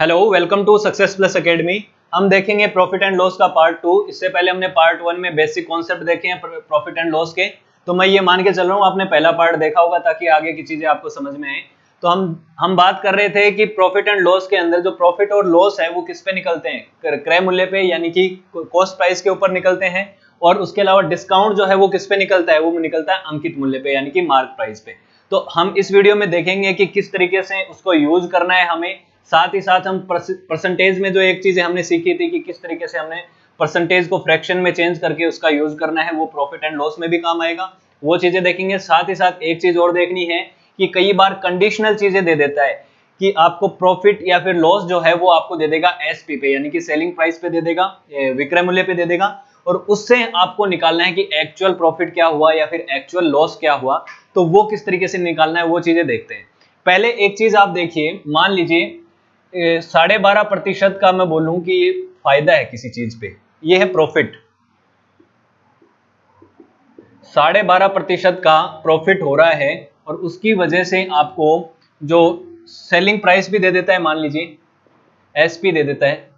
Hello, welcome to success plus academy. हम देखेंगे profit and loss का पार्ट 2। इससे पहले हमने पार्ट 1 में बेसिक कॉन्सेप्ट देखे हैं प्रॉफिट एंड लॉस के। तो मैं ये मान के चल रहा हूँ आपने पहला पार्ट देखा होगा ताकि आगे की चीजें आपको समझ में आए। तो हम बात कर रहे थे कि प्रॉफिट एंड लॉस के अंदर जो प्रॉफिट और लॉस है वो किस पे निकलते हैं, क्रय मूल्य पे यानी कि कॉस्ट प्राइस के ऊपर निकलते हैं। और उसके अलावा डिस्काउंट जो है वो किस पे निकलता है, वो निकलता है अंकित मूल्य पे यानी कि मार्क प्राइस पे। तो हम इस वीडियो में देखेंगे कि किस तरीके से उसको यूज करना है हमें। साथ ही साथ हम परसेंटेज में जो एक चीज हमने सीखी थी कि किस तरीके से हमने परसेंटेज को फ्रैक्शन में चेंज करके उसका यूज करना है, वो प्रॉफिट एंड लॉस में भी काम आएगा। वो चीजें देखेंगे। साथ ही साथ एक चीज और देखनी है कि कई बार कंडीशनल चीजें दे देता है कि आपको प्रॉफिट या फिर लॉस जो है वो आपको दे देगा एसपी पे यानी कि सेलिंग प्राइस पे दे देगा, विक्रय मूल्य पे दे देगा। और उससे आपको निकालना है कि एक्चुअल प्रॉफिट क्या हुआ या फिर एक्चुअल लॉस क्या हुआ। तो वो किस तरीके से निकालना है वो चीजें देखते हैं। पहले एक चीज आप देखिए, मान लीजिए 12.5% का मैं बोलूं कि ये फायदा है किसी चीज पे, ये है प्रॉफिट। 12.5% का प्रॉफिट हो रहा है और उसकी वजह से आपको जो सेलिंग प्राइस भी दे देता है, मान लीजिए एसपी दे देता है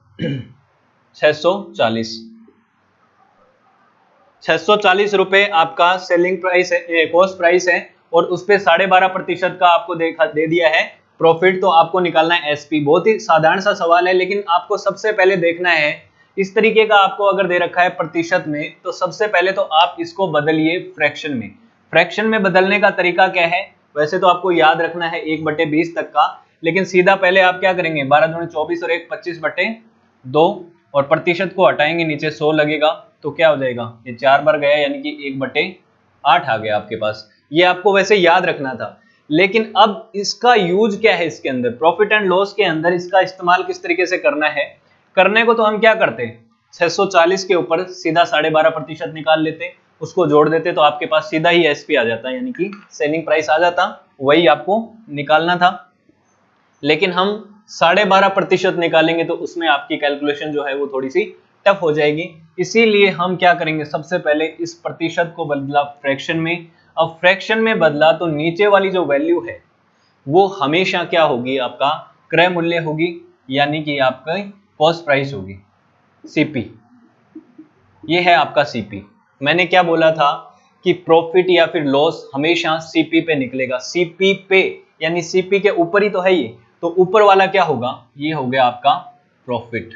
640 रुपए आपका सेलिंग प्राइस है, कॉस्ट प्राइस है। और उस पे 12.5% का आपको दे दिया है प्रॉफिट। तो आपको निकालना है एसपी। बहुत ही साधारण सा सवाल है, लेकिन आपको सबसे पहले देखना है इस तरीके का आपको अगर दे रखा है प्रतिशत में, तो सबसे पहले तो आप इसको बदलिए फ्रैक्शन में। फ्रैक्शन में बदलने का तरीका क्या है, वैसे तो आपको याद रखना है 1/20 तक का, लेकिन सीधा पहले आप क्या करेंगे, 12 दूनी 24 और 1 25/2 और प्रतिशत को हटाएंगे, नीचे 100 लगेगा तो क्या हो जाएगा, ये 4 बार गया यानी कि 1/8 आ गया आपके पास। ये आपको वैसे याद रखना था। लेकिन अब इसका यूज क्या है, इसके अंदर प्रॉफिट एंड लॉस के अंदर इसका इस्तेमाल किस तरीके से करना है। करने को तो हम क्या करते हैं, 640 के ऊपर सीधा 12.5% निकाल लेते, उसको जोड़ देते तो आपके पास सीधा ही एसपी आ जाता यानी कि सेलिंग प्राइस आ जाता। वही आपको निकालना था, लेकिन हम 12.5% निकालेंगे तो उसमें आपकी कैलकुलेशन जो है वो थोड़ी सी टफ हो जाएगी। इसीलिए हम क्या करेंगे, सबसे पहले इस प्रतिशत को बदला फ्रैक्शन में। अब फ्रैक्शन में बदला तो नीचे वाली जो वैल्यू है वो हमेशा क्या होगी, आपका क्रय मूल्य होगी यानी कि आपका कॉस्ट प्राइस होगी, सीपी। ये है आपका सीपी। मैंने क्या बोला था कि प्रॉफिट या फिर लॉस हमेशा सीपी पे निकलेगा। सीपी पे यानी सीपी के ऊपर ही तो है ये, तो ऊपर वाला क्या होगा, ये हो गया आपका प्रॉफिट।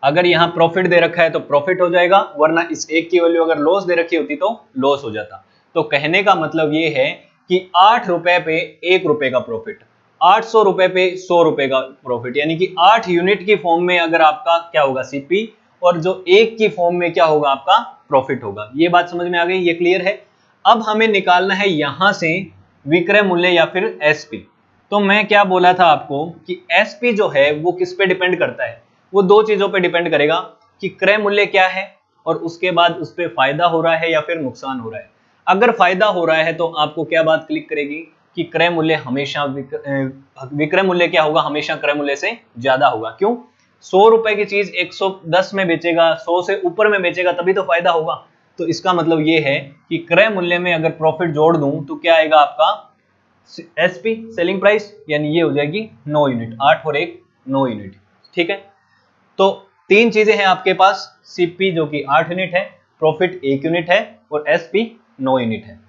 अगर यहां प्रॉफिट दे रखा है तो प्रॉफिट हो जाएगा, वरना इस एक की वैल्यू अगर लॉस दे रखी होती तो लॉस हो जाता। तो कहने का मतलब ये है कि 8 रुपए पे 1 रुपए का प्रॉफिट, 800 रुपए पे 100 रुपए का प्रॉफिट, यानी कि 8 यूनिट की फॉर्म में अगर आपका क्या होगा सीपी, और जो एक की फॉर्म में क्या होगा आपका प्रॉफिट होगा। ये बात समझ में आ गई, ये क्लियर है। अब हमें निकालना है यहां से विक्रय मूल्य या फिर एसपी। तो मैं क्या बोला था आपको कि एसपी जो है वो किस पे डिपेंड करता है, वो दो चीजों पे डिपेंड करेगा कि क्रय मूल्य क्या है और उसके बाद उस पे फायदा हो रहा है या फिर नुकसान हो रहा है। अगर फायदा हो रहा है तो आपको क्या बात क्लिक करेगी कि क्रय मूल्य हमेशा विक्रय मूल्य क्या होगा, हमेशा क्रय मूल्य से ज्यादा होगा। क्यों, 100 रुपए की चीज 110 में बेचेगा, 100 से ऊपर में बेचेगा तभी तो फायदा होगा। तो इसका मतलब ये है कि क्रय मूल्य में अगर प्रॉफिट जोड़ दूं तो क्या आएगा आपका एसपी सेलिंग प्राइस, यानी ये हो जाएगी 9 यूनिट। 8 और 1 9 यूनिट, ठीक है। तो तीन चीजें हैं आपके पास, सीपी जो कि 8 यूनिट है, प्रॉफिट 1 यूनिट है और एसपी 9 यूनिट है।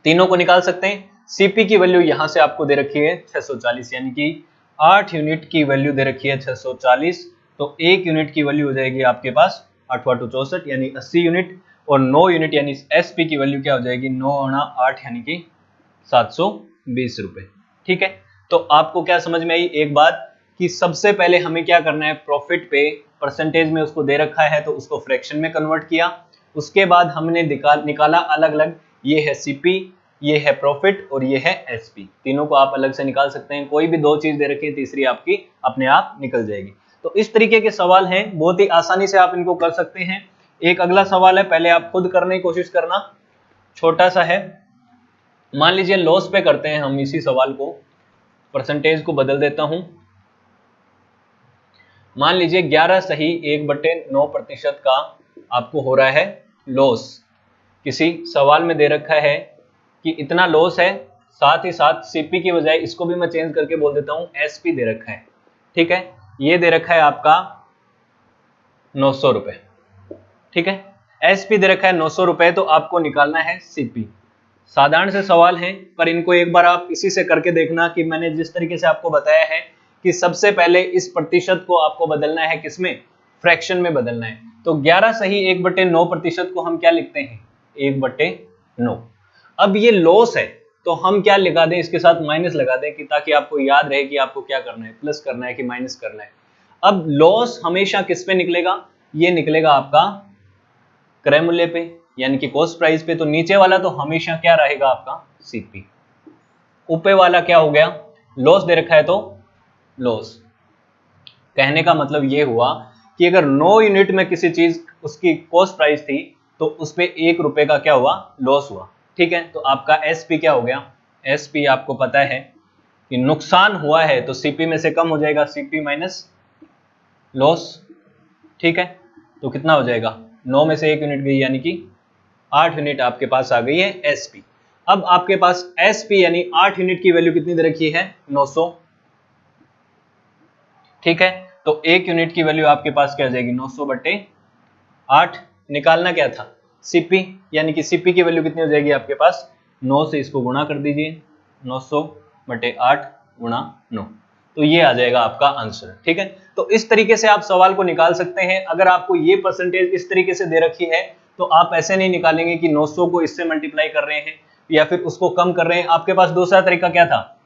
तीनों को निकाल सकते हैं। सीपी की वैल्यू यहां से आपको दे रखी है 640, यानी कि 8 यूनिट की वैल्यू दे रखी है 640। तो 1 यूनिट की वैल्यू हो जाएगी आपके पास 8 × 2 = 64 यानी 80 यूनिट। और 9 यूनिट यानी एसपी की वैल्यू क्या हो जाएगी, 9 × 8 यानी कि 720 रुपए, ठीक है। तो आपको क्या समझ में आई एक बात कि सबसे पहले हमें क्या करना है, प्रॉफिट पे परसेंटेज में उसको दे रखा है तो उसको फ्रैक्शन में कन्वर्ट किया। उसके बाद हमने निकाला अलग अलग, ये है सीपी, ये है प्रॉफिट और ये है एसपी। तीनों को आप अलग से निकाल सकते हैं, कोई भी दो चीज दे रखी है तीसरी आपकी अपने आप निकल जाएगी। तो इस तरीके के सवाल हैं, बहुत ही आसानी से आप इनको कर सकते हैं। एक अगला सवाल है, पहले आप खुद करने की कोशिश करना, छोटा सा है। मान लीजिए लॉस पे करते हैं हम इसी सवाल को, परसेंटेज को बदल देता हूं। मान लीजिए 11 सही 1/9% का आपको हो रहा है लॉस। किसी सवाल में दे रखा है कि इतना लॉस है, साथ ही साथ सीपी की बजाय इसको भी मैं चेंज करके बोल देता हूं एसपी दे रखा है। ठीक है, ये दे रखा है आपका 900 रुपए, ठीक है, एसपी दे रखा है 900 रुपए, तो आपको निकालना है सीपी। साधारण से सवाल है, पर इनको एक बार आप इसी से करके देखना कि मैंने जिस तरीके से आपको बताया है कि सबसे पहले इस प्रतिशत को आपको बदलना है, किसमें, फ्रैक्शन में बदलना है। तो 11 सही 1/9 प्रतिशत को हम क्या लिखते हैं, 1/9। अब ये लॉस है तो हम क्या लगा दें, इसके साथ माइनस लगा दें कि ताकि आपको याद रहे कि आपको क्या करना है, प्लस करना है कि माइनस करना है। अब लॉस हमेशा किस पे निकलेगा, ये निकलेगा आपका क्रय मूल्य पे यानी कि कॉस्ट प्राइस पे। तो नीचे वाला तो हमेशा क्या रहेगा आपका सीपी, ऊपर वाला क्या हो गया, लॉस दे रखा है तो लॉस। कहने का मतलब ये हुआ कि अगर 9 यूनिट में किसी चीज उसकी कॉस्ट प्राइस थी तो उस पे 1 रुपए का क्या हुआ, लॉस हुआ, ठीक है। तो आपका एसपी क्या हो गया, एसपी आपको पता है कि नुकसान हुआ है तो सीपी में से कम हो जाएगा, सीपी माइनस लॉस, ठीक है। तो कितना हो जाएगा, 9 में से 1 यूनिट गई यानी कि 8 यूनिट आपके पास आ गई है एसपी। अब आपके पास एसपी यानी 8 यूनिट की वैल्यू कितनी दे रखी है, 900, ठीक है। तो 1 यूनिट की वैल्यू आपके पास क्या आ जाएगी, 900/8। निकालना क्या था, सीपी, यानी कि सीपी की वैल्यू कितनी हो जाएगी आपके पास, 9 से इसको गुणा कर दीजिए, 900/8 गुणा 9, तो ये आ जाएगा आपका आंसर, ठीक है। तो इस तरीके से आप सवाल को निकाल सकते हैं। अगर आपको ये परसेंटेज इस तरीके से दे रखी है तो आप ऐसे नहीं निकालेंगे कि 900 को इससे मल्टीप्लाई कर रहे हैं या फिर उसको कम कर रहे हैं। आपके पास दूसरा तरीका क्या था,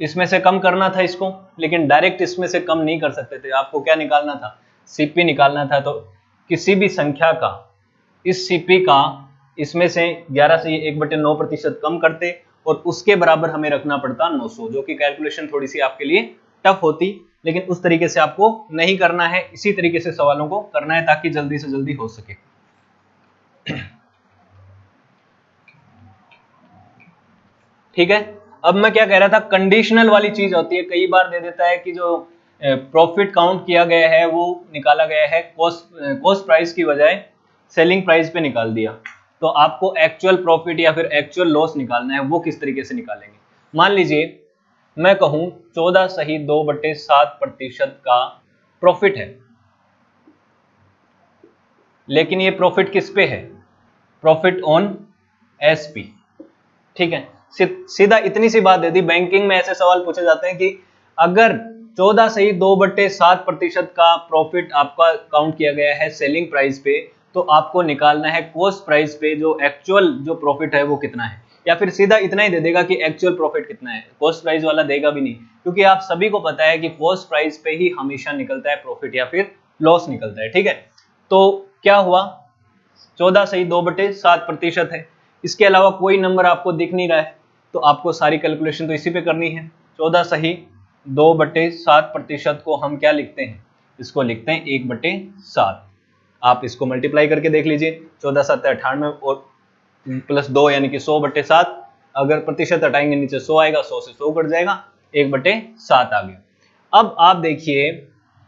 इसमें से कम करना था इसको, लेकिन डायरेक्ट इसमें से कम नहीं कर सकते थे। आपको क्या निकालना था, सीपी निकालना था। तो किसी भी संख्या का इस सीपी का इसमें से 11 से 1/9 प्रतिशत कम करते और उसके बराबर हमें रखना पड़ता 900, जो कि कैलकुलेशन थोड़ी सी आपके लिए टफ होती, लेकिन उस तरीके से आपको नहीं करना है, इसी तरीके से सवालों को करना है ताकि जल्दी से जल्दी हो सके। ठीक है, अब मैं क्या कह रहा था, कंडीशनल वाली चीज होती है, कई बार दे देता है कि जो प्रॉफिट काउंट किया गया है वो निकाला गया है कॉस्ट प्राइस की बजाय सेलिंग प्राइस पे निकाल दिया, तो आपको एक्चुअल प्रॉफिट या फिर एक्चुअल लॉस निकालना है। वो किस तरीके से निकालेंगे, मान लीजिए मैं कहूं 14 सही 2/7 प्रतिशत का प्रॉफिट है, लेकिन ये प्रॉफिट किस पे है, प्रॉफिट ऑन एसपी, ठीक है। सीधा इतनी सी बात दे दी। बैंकिंग में ऐसे सवाल पूछे जाते हैं कि अगर 14 सही 2/7 प्रतिशत का प्रॉफिट आपका काउंट किया गया है सेलिंग प्राइस पे, तो आपको निकालना है कॉस्ट प्राइस पे जो एक्चुअल जो प्रॉफिट है वो कितना है, या फिर सीधा इतना ही दे देगा कि एक्चुअल प्रॉफिट कितना है, कॉस्ट प्राइस वाला देगा भी नहीं, क्योंकि आप सभी को पता है कि कॉस्ट प्राइस पे ही हमेशा निकलता है प्रॉफिट या फिर लॉस निकलता है, ठीक है। तो क्या हुआ, 14 सही 2/7 प्रतिशत है, इसके अलावा कोई नंबर आपको दिख नहीं रहा है, तो आपको सारी कैलकुलेशन तो इसी पे करनी है। 14 सही 2/7 प्रतिशत को हम क्या लिखते हैं, इसको लिखते हैं 1/7। आप इसको मल्टीप्लाई करके देख लीजिए, 14 7 98 और प्लस 2 यानी कि 100/7। अगर प्रतिशत हटाएंगे नीचे 100 आएगा, 100 से 100 कट जाएगा, 1/7 आ गया। अब आप देखिए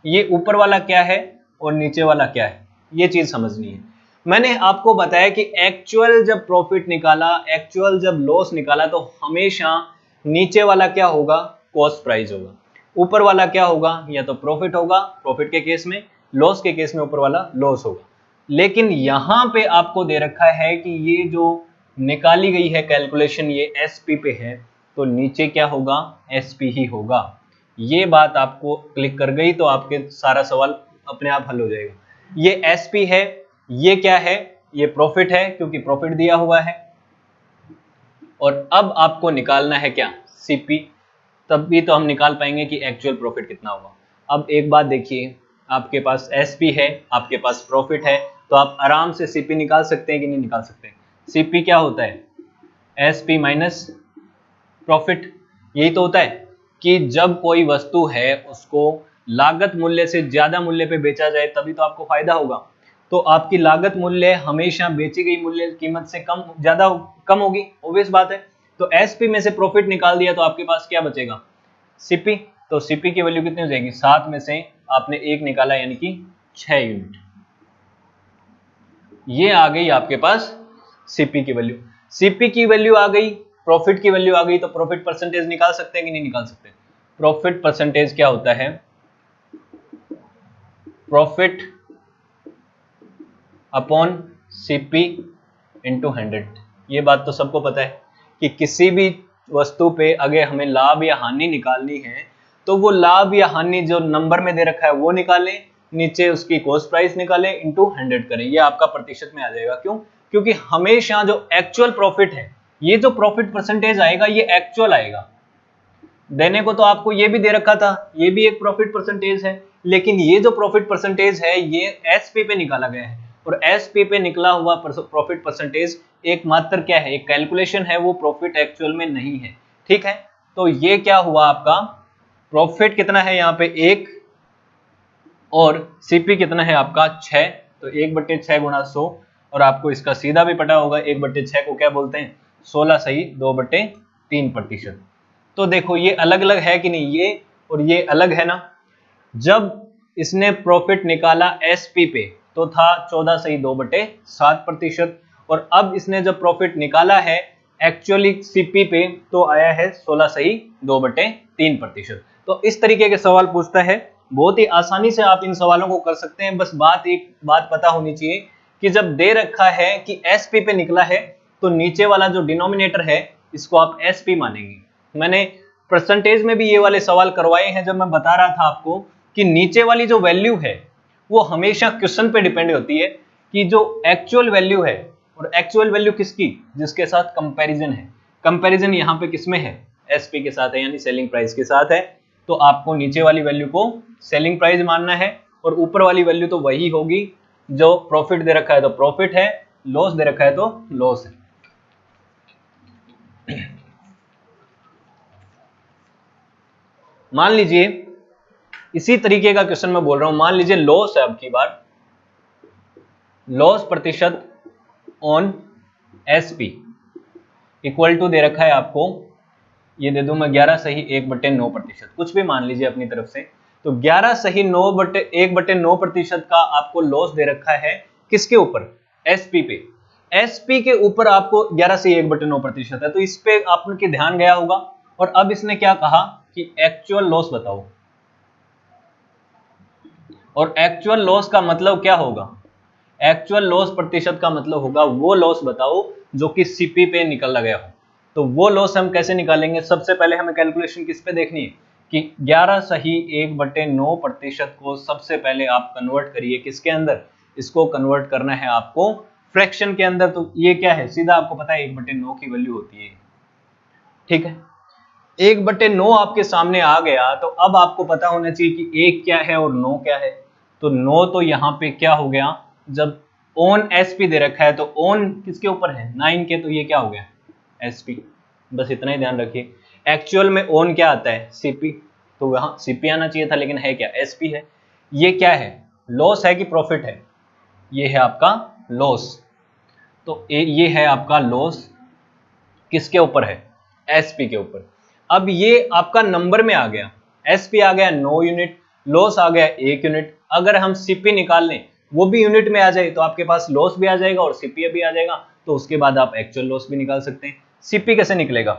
ये ऊपर वाला क्या है और नीचे वाला क्या है, ये चीज समझनी है। मैंने आपको बताया कि एक्चुअल जब प्रॉफिट निकाला, एक्चुअल जब लॉस निकाला, तो हमेशा नीचे वाला क्या होगा, कॉस्ट प्राइस होगा, ऊपर वाला क्या होगा, या तो प्रॉफिट होगा प्रॉफिट के केस में, लॉस के केस में ऊपर वाला लॉस होगा। लेकिन यहां पे आपको दे रखा है कि ये जो निकाली गई है कैलकुलेशन ये एसपी पे है, तो नीचे क्या होगा, एसपी ही होगा। ये बात आपको क्लिक कर गई तो आपके सारा सवाल अपने आप हल हो जाएगा। ये एसपी है, ये क्या है, ये प्रॉफिट है क्योंकि प्रॉफिट दिया हुआ है, और अब आपको निकालना है क्या, सीपी, तब भी तो हम निकाल पाएंगे कि एक्चुअल प्रॉफिट कितना होगा। अब एक बात देखिए, आपके पास एसपी है, आपके पास प्रॉफिट है, तो आप आराम से सीपी निकाल सकते हैं कि नहीं निकाल सकते। सीपी क्या होता है, एसपी माइनस प्रॉफिट। यही तो होता है कि जब कोई वस्तु है उसको लागत मूल्य से ज्यादा मूल्य पे बेचा जाए तभी तो आपको फायदा होगा। तो आपकी लागत मूल्य हमेशा बेची गई मूल्य कीमत से कम होगी, ऑब्वियस बात है। तो एसपी में से प्रॉफिट निकाल दिया तो आपके पास क्या बचेगा, सीपी। तो सीपी की वैल्यू कितनी हो जाएगी, 7 में से आपने 1 निकाला यानी कि 6 यूनिट, ये आ गई आपके पास सीपी की वैल्यू। सीपी की वैल्यू आ गई, प्रॉफिट की वैल्यू आ गई, तो प्रॉफिट परसेंटेज निकाल सकते हैं कि नहीं निकाल सकते। प्रॉफिट परसेंटेज क्या होता है, प्रॉफिट अपॉन सीपी इंटू 100। ये बात तो सबको पता है कि किसी भी वस्तु पे अगर हमें लाभ या हानि निकालनी है तो वो लाभ या हानि जो नंबर में दे रखा है वो निकालें, नीचे उसकी कॉस्ट प्राइस निकालें, इंटू 100 करें। ये आपका प्रतिशत में आ जाएगा। क्यों? क्योंकि हमेशा जो एक्चुअल प्रॉफिट है, ये जो प्रॉफिट परसेंटेज आएगा ये एक्चुअल आएगा। देने को तो आपको ये भी दे रखा था, ये भी एक प्रॉफिट परसेंटेज है, लेकिन ये जो प्रॉफिट परसेंटेज है ये एसपी पे निकाला गया है, और एसपी पे निकला हुआ प्रॉफिट परसेंटेज एकमात्र क्या है, एक कैलकुलेशन है, वो प्रॉफिट एक्चुअल में नहीं है। ठीक है, तो ये क्या हुआ आपका, प्रॉफिट कितना है यहाँ पे 1 और सीपी कितना है आपका 6, तो 1/6 गुणा 100, और आपको इसका सीधा भी पता होगा 1/6 को क्या बोलते हैं, 16 सही 2/3%। तो देखो ये अलग अलग है कि नहीं, ये और ये अलग है ना। जब इसने प्रॉफिट निकाला एसपी पे तो था 14 सही 2/7%, और अब इसने जब प्रॉफिट निकाला है एक्चुअली सीपी पे तो आया है 16 सही 2/3%। तो इस तरीके के सवाल पूछता है, बहुत ही आसानी से आप इन सवालों को कर सकते हैं। बस एक बात पता होनी चाहिए कि जब दे रखा है कि एसपी पे निकला है तो नीचे वाला जो डिनोमिनेटर है इसको आप एसपी मानेंगे। मैंने परसेंटेज में भी ये वाले सवाल करवाए हैं, जब मैं बता रहा था आपको कि नीचे वाली जो वैल्यू है वो हमेशा क्वेश्चन पे डिपेंड होती है कि जो एक्चुअल वैल्यू है, और एक्चुअल वैल्यू किसकी, जिसके साथ कंपैरिजन है। कंपैरिजन यहाँ पे किसमें है, एसपी के साथ है, यानी सेलिंग प्राइस के साथ है। तो आपको नीचे वाली वैल्यू को सेलिंग प्राइस मानना है, और ऊपर वाली वैल्यू तो वही होगी जो प्रॉफिट दे रखा है तो प्रॉफिट है, लॉस दे रखा है तो लॉस है। मान लीजिए इसी तरीके का क्वेश्चन मैं बोल रहा हूं, मान लीजिए लॉस है, अब की बार लॉस प्रतिशत ऑन एसपी इक्वल टू दे रखा है आपको, ये दे दूं मैं 11 सही 1/9%, कुछ भी मान लीजिए अपनी तरफ से। तो 11 सही 1/9% का आपको लॉस दे रखा है, किसके ऊपर, एसपी पे। एसपी के ऊपर आपको 11 सही 1/9% है, तो इस पे आपके ध्यान गया होगा। और अब इसने क्या कहा कि एक्चुअल लॉस बताओ, और एक्चुअल लॉस का मतलब क्या होगा, एक्चुअल लॉस प्रतिशत का मतलब होगा वो लॉस बताओ जो कि सीपी पे निकल गया हो। तो वो लॉस हम कैसे निकालेंगे, सबसे पहले हमें कैलकुलेशन किस पे देखनी है कि 11 सही 1/9% को सबसे पहले आप कन्वर्ट करिए किसके अंदर, इसको कन्वर्ट करना है आपको फ्रैक्शन के अंदर। तो ये क्या है, सीधा आपको पता है 1/9 की वैल्यू होती है। ठीक है, 1/9 आपके सामने आ गया, तो अब आपको पता होना चाहिए कि 1 क्या है और 9 क्या है। तो 9 तो यहाँ पे क्या हो गया, जब ऑन एसपी दे रखा है तो ऑन किसके ऊपर है 9 के, तो ये क्या हो गया एसपी। बस इतना ही ध्यान रखिए। एक्चुअल में ऑन क्या आता है सीपी, तो वहां सीपी आना चाहिए था, लेकिन है क्या एसपी है। ये क्या है, लॉस है कि प्रॉफिट है, ये है आपका लॉस। तो ये है आपका लॉस किसके ऊपर है, एसपी के ऊपर। अब ये आपका नंबर में आ गया, एसपी आ गया 9 यूनिट, लॉस आ गया 1 यूनिट। अगर हम सीपी निकाल लें वो भी यूनिट में आ जाए तो आपके पास लॉस भी आ जाएगा और सीपी भी आ जाएगा, तो उसके बाद आप एक्चुअल लॉस भी निकाल सकते हैं। सीपी कैसे निकलेगा,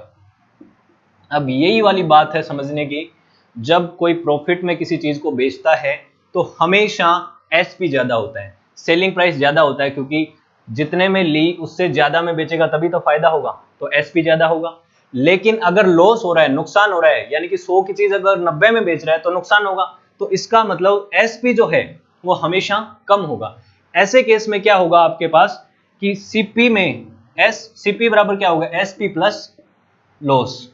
अब यही वाली बात है समझने की। जब कोई प्रॉफिट में किसी चीज को बेचता है तो हमेशा एसपी ज्यादा होता है, सेलिंग प्राइस ज्यादा होता है, क्योंकि जितने में ली उससे ज्यादा में बेचेगा तभी तो फायदा होगा, तो एसपी ज्यादा होगा। लेकिन अगर लॉस हो रहा है, नुकसान हो रहा है, यानी कि 100 की चीज अगर 90 में बेच रहा है तो नुकसान होगा, तो इसका मतलब एसपी जो है वो हमेशा कम होगा। ऐसे केस में क्या होगा आपके पास कि सीपी में सीपी बराबर क्या होगा, एसपी प्लस लॉस,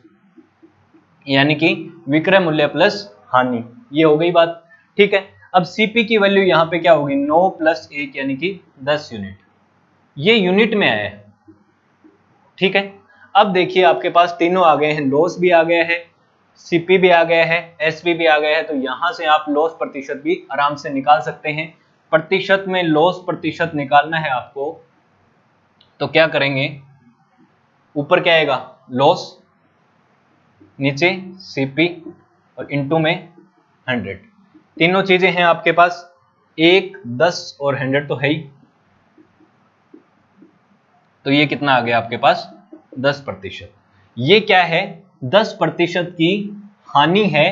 यानी कि विक्रय मूल्य प्लस हानि, ये हो गई बात। ठीक है, अब सीपी की वैल्यू यहां पे क्या होगी 9 + 1 यानी कि 10 यूनिट, ये यूनिट में आया है। ठीक है, अब देखिए आपके पास तीनों आ गए हैं, लॉस भी आ गया है, सीपी भी आ गया है, एसपी भी आ गया है। तो यहां से आप लॉस प्रतिशत भी आराम से निकाल सकते हैं। प्रतिशत में लॉस प्रतिशत निकालना है आपको, तो क्या करेंगे, ऊपर क्या आएगा लॉस, नीचे सीपी, और इनटू में 100। तीनों चीजें हैं आपके पास, 1, 10 और 100 तो है ही। तो ये कितना आ गया आपके पास 10%। ये क्या है, 10% की हानि है,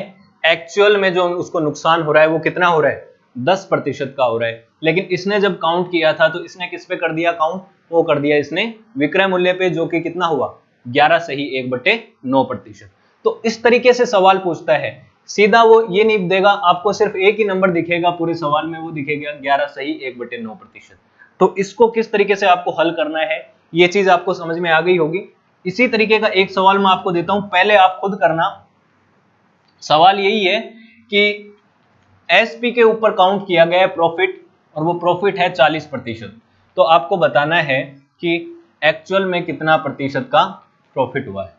एक्चुअल में जो उसको नुकसान हो रहा है वो कितना हो रहा है, 10% का हो रहा है। लेकिन इसने जब काउंट किया था तो इसने किस पे कर दिया काउंट, वो कर दिया इसने विक्रय मूल्य पे, जो कि कितना हुआ 11 सही 1/9%। तो इस तरीके से सवाल पूछता है, सीधा वो ये नहीं देगा आपको, सिर्फ एक ही नंबर दिखेगा पूरे सवाल में, वो दिखेगा 11 सही 1/9%। तो इसको किस तरीके से आपको हल करना है ये चीज आपको समझ में आ गई होगी। इसी तरीके का एक सवाल मैं आपको देता हूं, पहले आप खुद करना। सवाल यही है कि एसपी के ऊपर काउंट किया गया है प्रॉफिट, और वो प्रॉफिट है 40%। तो आपको बताना है कि एक्चुअल में कितना प्रतिशत का प्रॉफिट हुआ है।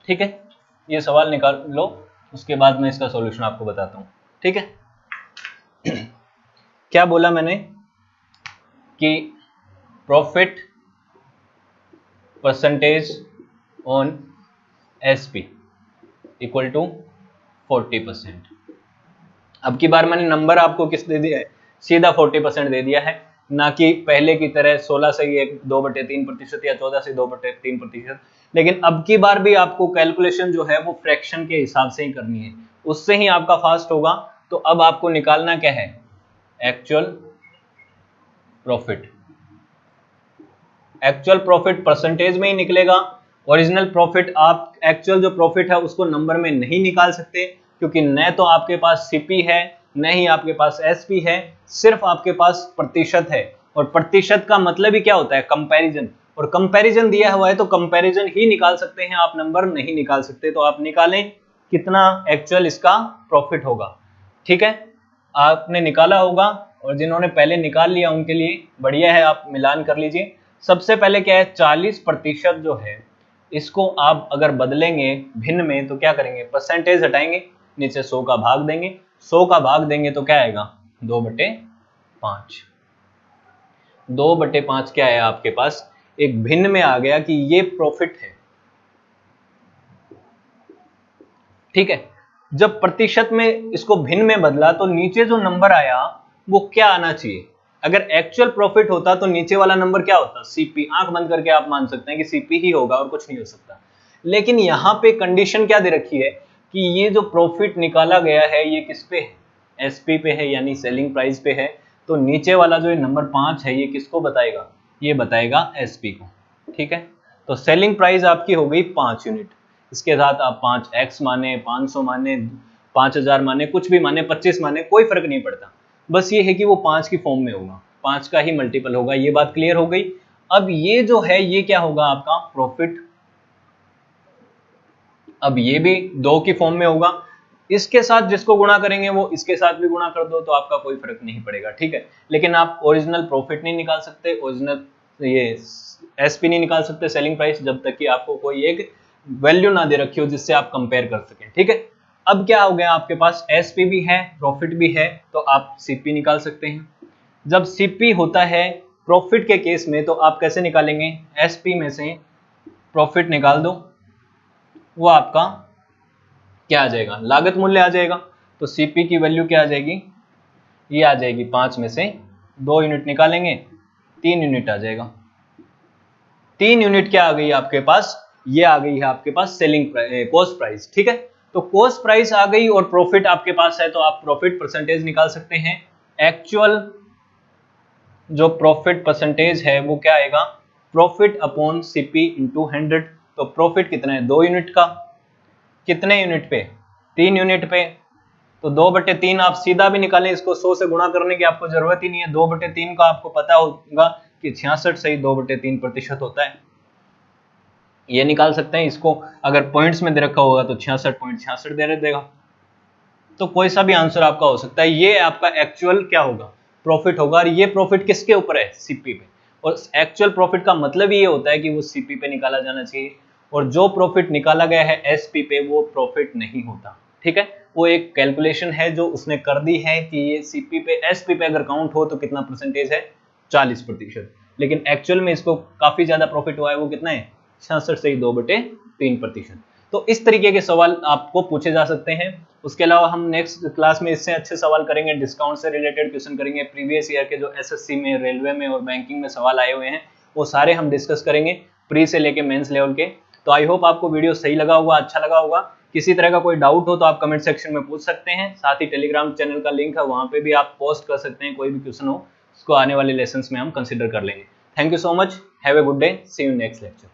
ठीक है, ये सवाल निकाल लो, उसके बाद मैं इसका सॉल्यूशन आपको बताता हूं। ठीक है, क्या बोला मैंने कि profit percentage on SP equal to 40%। अब की बार मैंने नंबर आपको किस दे दिया है, सीधा 40% दे दिया है, ना कि पहले की तरह 16 से 2/3% या 14 से 2/3%। लेकिन अब की बार भी आपको कैलकुलेशन जो है वो फ्रैक्शन के हिसाब से ही करनी है, उससे ही आपका फास्ट होगा। तो अब आपको निकालना क्या है, actual profit. Actual profit percentage में ही निकलेगा। ओरिजिनल प्रॉफिट, आप एक्चुअल जो प्रॉफिट है उसको नंबर में नहीं निकाल सकते, क्योंकि न तो आपके पास सीपी है न ही आपके पास एसपी है, सिर्फ आपके पास प्रतिशत है। और प्रतिशत का मतलब ही क्या होता है, कंपैरिजन। और कंपैरिजन दिया हुआ है तो कंपैरिजन ही निकाल सकते हैं आप, नंबर नहीं निकाल सकते। तो आप निकालें कितना एक्चुअल इसका प्रॉफिट होगा। ठीक है, आपने निकाला होगा, और जिन्होंने पहले निकाल लिया उनके लिए बढ़िया है, आप मिलान कर लीजिए। सबसे पहले क्या है, 40% जो है इसको आप अगर बदलेंगे भिन्न में तो क्या करेंगे, परसेंटेज हटाएंगे, नीचे 100 का भाग देंगे। 100 का भाग देंगे तो क्या आएगा, 2/5। 2/5 क्या है आपके पास, एक भिन्न में आ गया कि ये प्रॉफिट है। ठीक है, जब प्रतिशत में इसको भिन्न में बदला तो नीचे जो नंबर आया वो क्या आना चाहिए, अगर एक्चुअल प्रॉफिट होता तो नीचे वाला नंबर क्या होता, सीपी। आंख बंद करके आप मान सकते हैं कि सीपी ही होगा और कुछ नहीं हो सकता। लेकिन यहां पे कंडीशन क्या दे रखी है कि ये जो प्रॉफिट निकाला गया है ये किस पे है, एसपी पे है, यानी सेलिंग प्राइस पे है। तो नीचे वाला जो नंबर 5 है ये किसको बताएगा, ये बताएगा एसपी को। ठीक है, तो सेलिंग प्राइस आपकी हो गई 5 यूनिट। इसके साथ आप 5x माने, 500 माने, 5000 माने, कुछ भी माने, 25 माने, कोई फर्क नहीं पड़ता। बस ये है कि वो 5 की फॉर्म में होगा, 5 का ही मल्टीपल होगा। ये बात क्लियर हो गई। अब ये जो है ये क्या होगा आपका प्रॉफिट, अब ये भी 2 की फॉर्म में होगा। इसके साथ जिसको गुणा करेंगे वो इसके साथ भी गुणा कर दो तो आपका कोई फर्क नहीं पड़ेगा। ठीक है, लेकिन आप ओरिजिनल प्रॉफिट नहीं निकाल सकते, ओरिजिनल ये एसपी नहीं निकाल सकते, सेलिंग प्राइस, जब तक कि आपको कोई एक वैल्यू ना दे रखी हो जिससे आप कंपेयर कर सकें। ठीक है, अब क्या हो गया, आपके पास एसपी भी है प्रॉफिट भी है, तो आप सीपी निकाल सकते हैं। जब सीपी होता है प्रॉफिट के केस में तो आप कैसे निकालेंगे, एसपी में से प्रॉफिट निकाल दो, वो आपका क्या आ जाएगा, लागत मूल्य आ जाएगा। तो सीपी की वैल्यू क्या आ जाएगी, ये आ जाएगी 5 में से 2 यूनिट निकालेंगे 3 यूनिट आ जाएगा। 3 यूनिट क्या आ गई आपके पास, ये आ गई है आपके पास सेलिंग कॉस्ट प्राइस। ठीक है, तो कॉस्ट प्राइस आ गई और प्रॉफिट आपके पास है, तो आप प्रॉफिट परसेंटेज निकाल सकते हैं। एक्चुअल जो प्रॉफिट परसेंटेज है वो क्या आएगा, प्रॉफिट अपॉन सीपी इंटू 100। तो प्रॉफिट कितना है, 2 यूनिट का, कितने यूनिट पे, 3 यूनिट पे। तो 2/3 आप सीधा भी निकालें, इसको 100 से गुणा करने की आपको जरूरत ही नहीं है। 2/3 का आपको पता होगा कि 66 सही 2/3% होता है। ये निकाल सकते हैं, इसको अगर पॉइंट्स में दे रखा होगा तो 66.66 दे देगा। तो कोई सा भी आंसर आपका हो सकता है। ये आपका एक्चुअल क्या होगा, प्रॉफिट होगा। और ये प्रॉफिट किसके ऊपर है, सीपी पे। और एक्चुअल प्रॉफिट का मतलब ये होता है कि वो सीपी पे निकाला जाना चाहिए, और जो प्रॉफिट निकाला गया है एसपी पे वो प्रॉफिट नहीं होता। ठीक है, वो एक कैलकुलेशन है जो उसने कर दी है कि ये सीपी पे एसपी पे अगर काउंट हो तो कितना परसेंटेज है, 40%। लेकिन एक्चुअल में इसको काफी ज्यादा प्रॉफिट हुआ है, वो कितना है, 66 से 2/3%। तो इस तरीके के सवाल आपको पूछे जा सकते हैं। उसके अलावा हम नेक्स्ट क्लास में इससे अच्छे सवाल करेंगे, डिस्काउंट से रिलेटेड क्वेश्चन करेंगे, प्रीवियस ईयर के जो एसएससी में, रेलवे में और बैंकिंग में सवाल आए हुए हैं वो सारे हम डिस्कस करेंगे, प्री से लेके मेंस लेवल के। तो आई होप आपको वीडियो सही लगा होगा, अच्छा लगा होगा। किसी तरह का कोई डाउट हो तो आप कमेंट सेक्शन में पूछ सकते हैं। साथ ही टेलीग्राम चैनल का लिंक है, वहां पे भी आप पोस्ट कर सकते हैं, कोई भी क्वेश्चन हो उसको आने वाले लेसन्स में हम कंसिडर कर लेंगे। Thank you so much, have a good day, see you next lecture.